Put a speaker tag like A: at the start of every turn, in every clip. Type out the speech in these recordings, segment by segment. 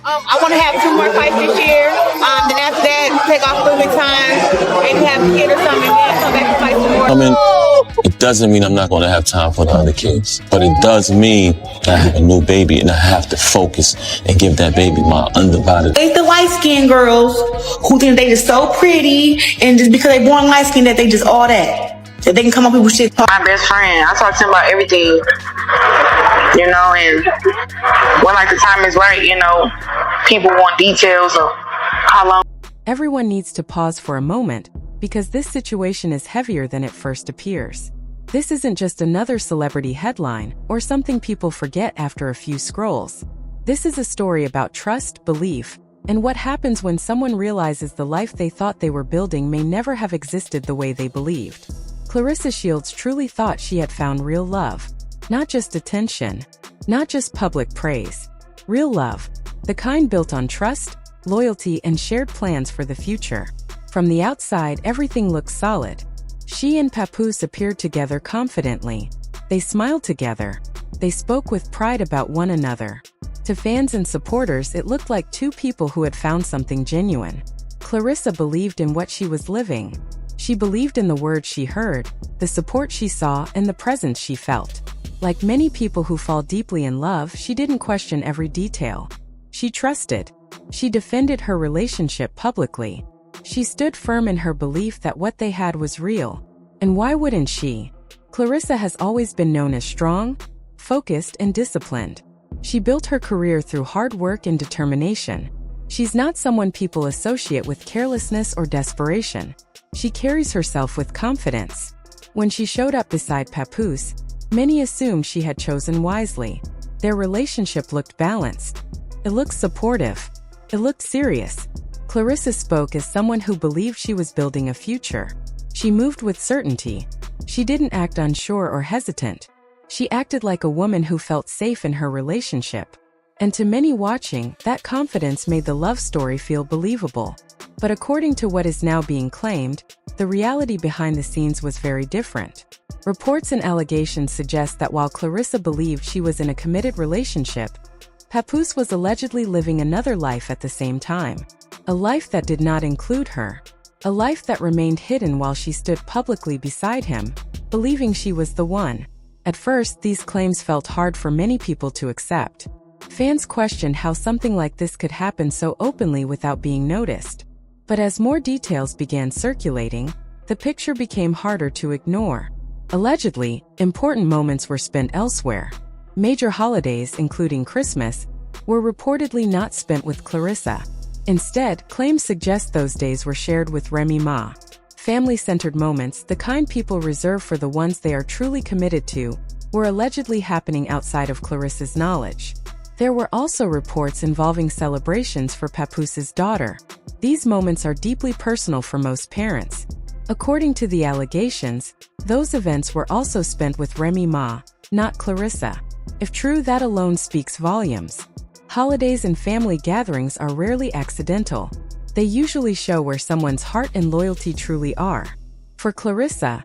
A: I want to have two more fights this year. Then after that, take off a little bit of time, maybe have a kid or something, and then come back and fight some more.
B: I mean, it doesn't mean I'm not going to have time for the other kids, but it does mean that I have a new baby and I have to focus and give that baby my undivided.
A: It's the light-skinned girls who think they just so pretty, and just because they born light-skinned that they just all that. That they can come up with shit.
C: My best friend, I talk to him about everything, you know, and when like the time is right, you know, people want details of how long.
D: Everyone needs to pause for a moment, because this situation is heavier than it first appears. This isn't just another celebrity headline or something people forget after a few scrolls. This is a story about trust, belief, and what happens when someone realizes the life they thought they were building may never have existed the way they believed. Claressa Shields truly thought she had found real love. Not just attention, not just public praise. Real love, the kind built on trust, loyalty, and shared plans for the future. From the outside, everything looks solid. She and Papoose appeared together confidently. They smiled together. They spoke with pride about one another. To fans and supporters, it looked like two people who had found something genuine. Claressa believed in what she was living. She believed in the words she heard, the support she saw, and the presence she felt. Like many people who fall deeply in love, she didn't question every detail. She trusted. She defended her relationship publicly. She stood firm in her belief that what they had was real. And why wouldn't she? Claressa has always been known as strong, focused, and disciplined. She built her career through hard work and determination. She's not someone people associate with carelessness or desperation. She carries herself with confidence. When she showed up beside Papoose, many assumed she had chosen wisely. Their relationship looked balanced. It looked supportive. It looked serious. Claressa spoke as someone who believed she was building a future. She moved with certainty. She didn't act unsure or hesitant. She acted like a woman who felt safe in her relationship. And to many watching, that confidence made the love story feel believable. But according to what is now being claimed, the reality behind the scenes was very different. Reports and allegations suggest that while Claressa believed she was in a committed relationship, Papoose was allegedly living another life at the same time. A life that did not include her. A life that remained hidden while she stood publicly beside him, believing she was the one. At first, these claims felt hard for many people to accept. Fans questioned how something like this could happen so openly without being noticed. But as more details began circulating, the picture became harder to ignore. Allegedly, important moments were spent elsewhere. Major holidays, including Christmas, were reportedly not spent with Claressa. Instead, claims suggest those days were shared with Remy. Family-centered moments, the kind people reserve for the ones they are truly committed to, were allegedly happening outside of Claressa's knowledge. There were also reports involving celebrations for Papoose's daughter. These moments are deeply personal for most parents. According to the allegations, those events were also spent with Remy, not Claressa. If true, that alone speaks volumes. Holidays and family gatherings are rarely accidental. They usually show where someone's heart and loyalty truly are. For Claressa,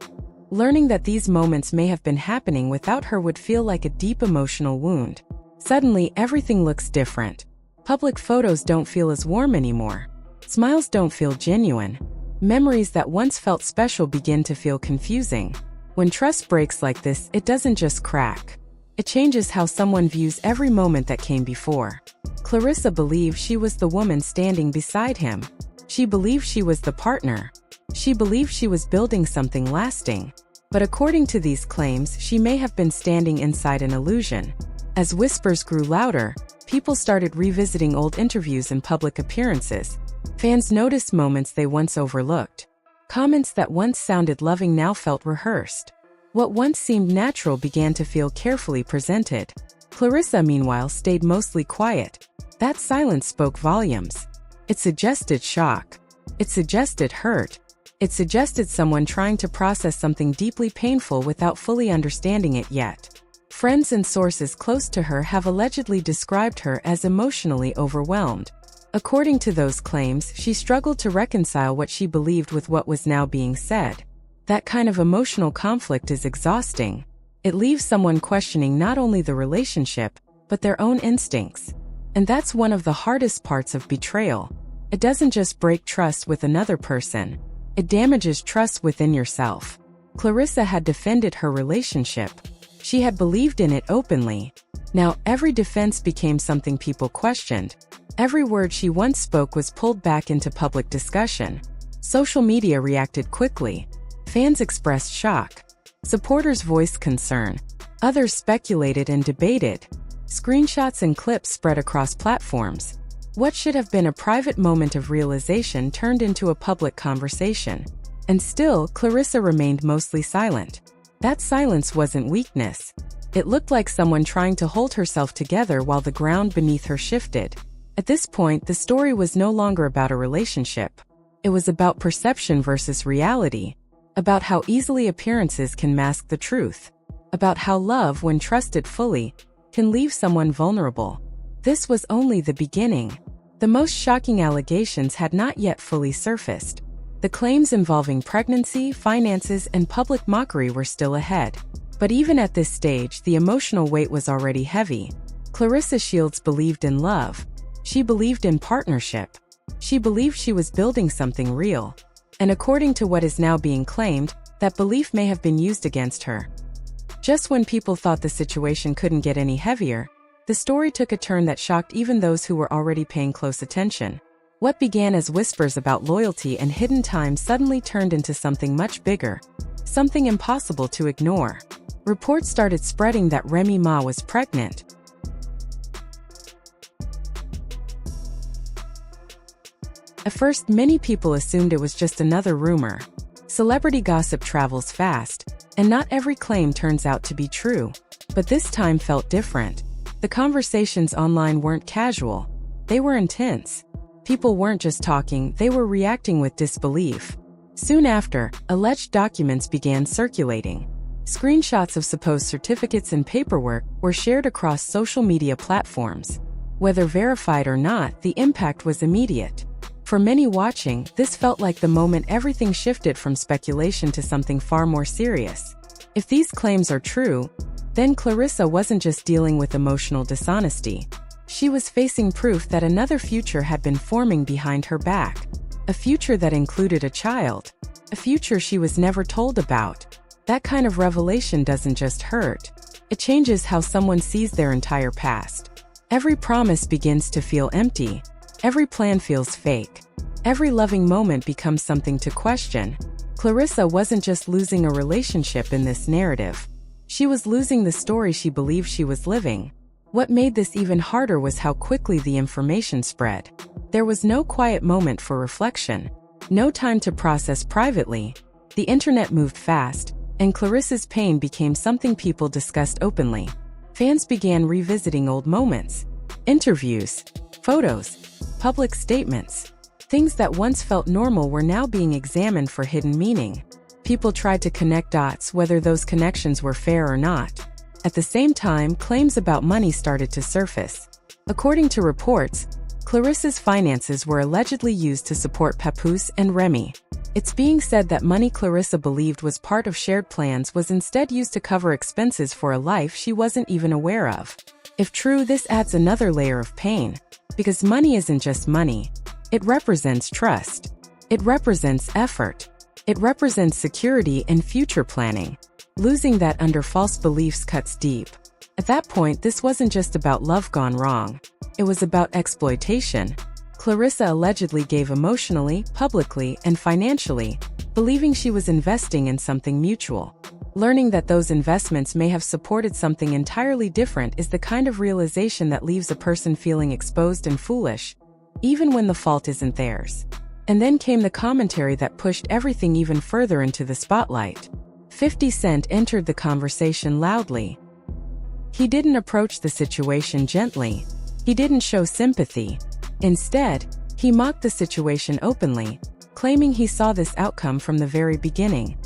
D: learning that these moments may have been happening without her would feel like a deep emotional wound. Suddenly, everything looks different. Public photos don't feel as warm anymore. Smiles don't feel genuine. Memories that once felt special begin to feel confusing. When trust breaks like this, it doesn't just crack. It changes how someone views every moment that came before. Claressa believed she was the woman standing beside him. She believed she was the partner. She believed she was building something lasting. But according to these claims, she may have been standing inside an illusion. As whispers grew louder, people started revisiting old interviews and public appearances. Fans noticed moments they once overlooked. Comments that once sounded loving now felt rehearsed. What once seemed natural began to feel carefully presented. Claressa, meanwhile, stayed mostly quiet. That silence spoke volumes. It suggested shock. It suggested hurt. It suggested someone trying to process something deeply painful without fully understanding it yet. Friends and sources close to her have allegedly described her as emotionally overwhelmed. According to those claims, she struggled to reconcile what she believed with what was now being said. That kind of emotional conflict is exhausting. It leaves someone questioning not only the relationship, but their own instincts. And that's one of the hardest parts of betrayal. It doesn't just break trust with another person. It damages trust within yourself. Claressa had defended her relationship. She had believed in it openly. Now, every defense became something people questioned. Every word she once spoke was pulled back into public discussion. Social media reacted quickly. Fans expressed shock. Supporters voiced concern. Others speculated and debated. Screenshots and clips spread across platforms. What should have been a private moment of realization turned into a public conversation. And still, Claressa remained mostly silent. That silence wasn't weakness. It looked like someone trying to hold herself together while the ground beneath her shifted. At this point, the story was no longer about a relationship. It was about perception versus reality. About how easily appearances can mask the truth. About how love, when trusted fully, can leave someone vulnerable. This was only the beginning. The most shocking allegations had not yet fully surfaced. The claims involving pregnancy, finances, and public mockery were still ahead. But even at this stage, the emotional weight was already heavy. Claressa Shields believed in love. She believed in partnership. She believed she was building something real. And according to what is now being claimed, that belief may have been used against her. Just when people thought the situation couldn't get any heavier, the story took a turn that shocked even those who were already paying close attention. What began as whispers about loyalty and hidden time suddenly turned into something much bigger, something impossible to ignore. Reports started spreading that Remy Ma was pregnant. At first, many people assumed it was just another rumor. Celebrity gossip travels fast, and not every claim turns out to be true. But this time felt different. The conversations online weren't casual. They were intense. People weren't just talking, they were reacting with disbelief. Soon after, alleged documents began circulating. Screenshots of supposed certificates and paperwork were shared across social media platforms. Whether verified or not, the impact was immediate. For many watching, this felt like the moment everything shifted from speculation to something far more serious. If these claims are true, then Claressa wasn't just dealing with emotional dishonesty. She was facing proof that another future had been forming behind her back. A future that included a child. A future she was never told about. That kind of revelation doesn't just hurt. It changes how someone sees their entire past. Every promise begins to feel empty. Every plan feels fake. Every loving moment becomes something to question. Claressa wasn't just losing a relationship in this narrative. She was losing the story she believed she was living. What made this even harder was how quickly the information spread. There was no quiet moment for reflection. No time to process privately. The internet moved fast, and Claressa's pain became something people discussed openly. Fans began revisiting old moments. Interviews. Photos. Public statements. Things that once felt normal were now being examined for hidden meaning. People tried to connect dots, whether those connections were fair or not. At the same time, claims about money started to surface. According to reports, Claressa's finances were allegedly used to support Papoose and Remy. It's being said that money Claressa believed was part of shared plans was instead used to cover expenses for a life she wasn't even aware of. If true, this adds another layer of pain. Because money isn't just money. It represents trust. It represents effort. It represents security and future planning. Losing that under false beliefs cuts deep. At that point, this wasn't just about love gone wrong. It was about exploitation. Claressa allegedly gave emotionally, publicly, and financially, believing she was investing in something mutual. Learning that those investments may have supported something entirely different is the kind of realization that leaves a person feeling exposed and foolish, even when the fault isn't theirs. And then came the commentary that pushed everything even further into the spotlight. 50 Cent entered the conversation loudly. He didn't approach the situation gently. He didn't show sympathy. Instead, he mocked the situation openly, claiming he saw this outcome from the very beginning.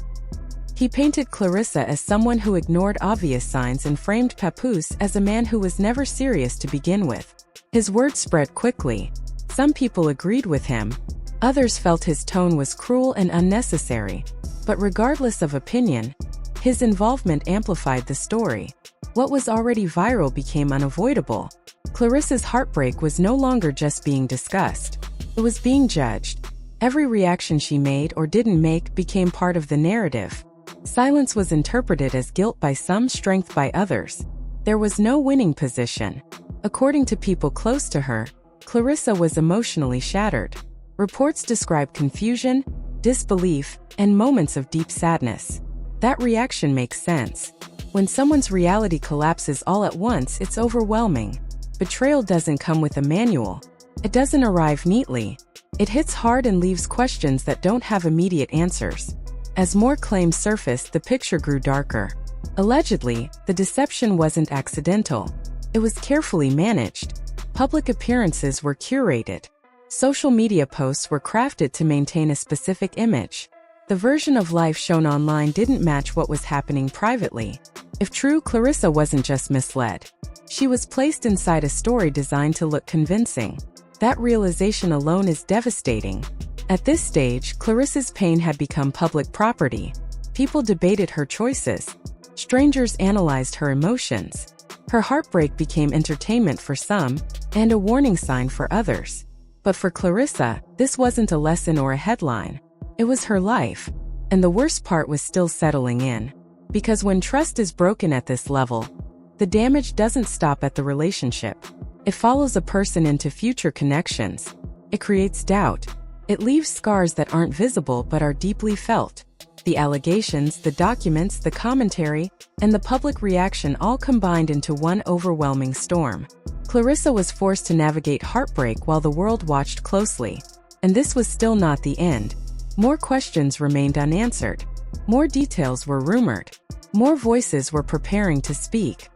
D: He painted Claressa as someone who ignored obvious signs and framed Papoose as a man who was never serious to begin with. His words spread quickly. Some people agreed with him. Others felt his tone was cruel and unnecessary. But regardless of opinion, his involvement amplified the story. What was already viral became unavoidable. Clarissa's heartbreak was no longer just being discussed. It was being judged. Every reaction she made or didn't make became part of the narrative. Silence was interpreted as guilt by some, strength by others. There was no winning position. According to people close to her, Claressa was emotionally shattered. Reports describe confusion, disbelief, and moments of deep sadness. That reaction makes sense. When someone's reality collapses all at once, it's overwhelming. Betrayal doesn't come with a manual. It doesn't arrive neatly. It hits hard and leaves questions that don't have immediate answers. As more claims surfaced, the picture grew darker. Allegedly, the deception wasn't accidental. It was carefully managed. Public appearances were curated. Social media posts were crafted to maintain a specific image. The version of life shown online didn't match what was happening privately. If true, Claressa wasn't just misled. She was placed inside a story designed to look convincing. That realization alone is devastating. At this stage, Claressa's pain had become public property. People debated her choices. Strangers analyzed her emotions. Her heartbreak became entertainment for some, and a warning sign for others. But for Claressa, this wasn't a lesson or a headline. It was her life. And the worst part was still settling in. Because when trust is broken at this level, the damage doesn't stop at the relationship. It follows a person into future connections. It creates doubt. It leaves scars that aren't visible but are deeply felt. The allegations, the documents, the commentary, and the public reaction all combined into one overwhelming storm. Claressa was forced to navigate heartbreak while the world watched closely. And this was still not the end. More questions remained unanswered. More details were rumored. More voices were preparing to speak.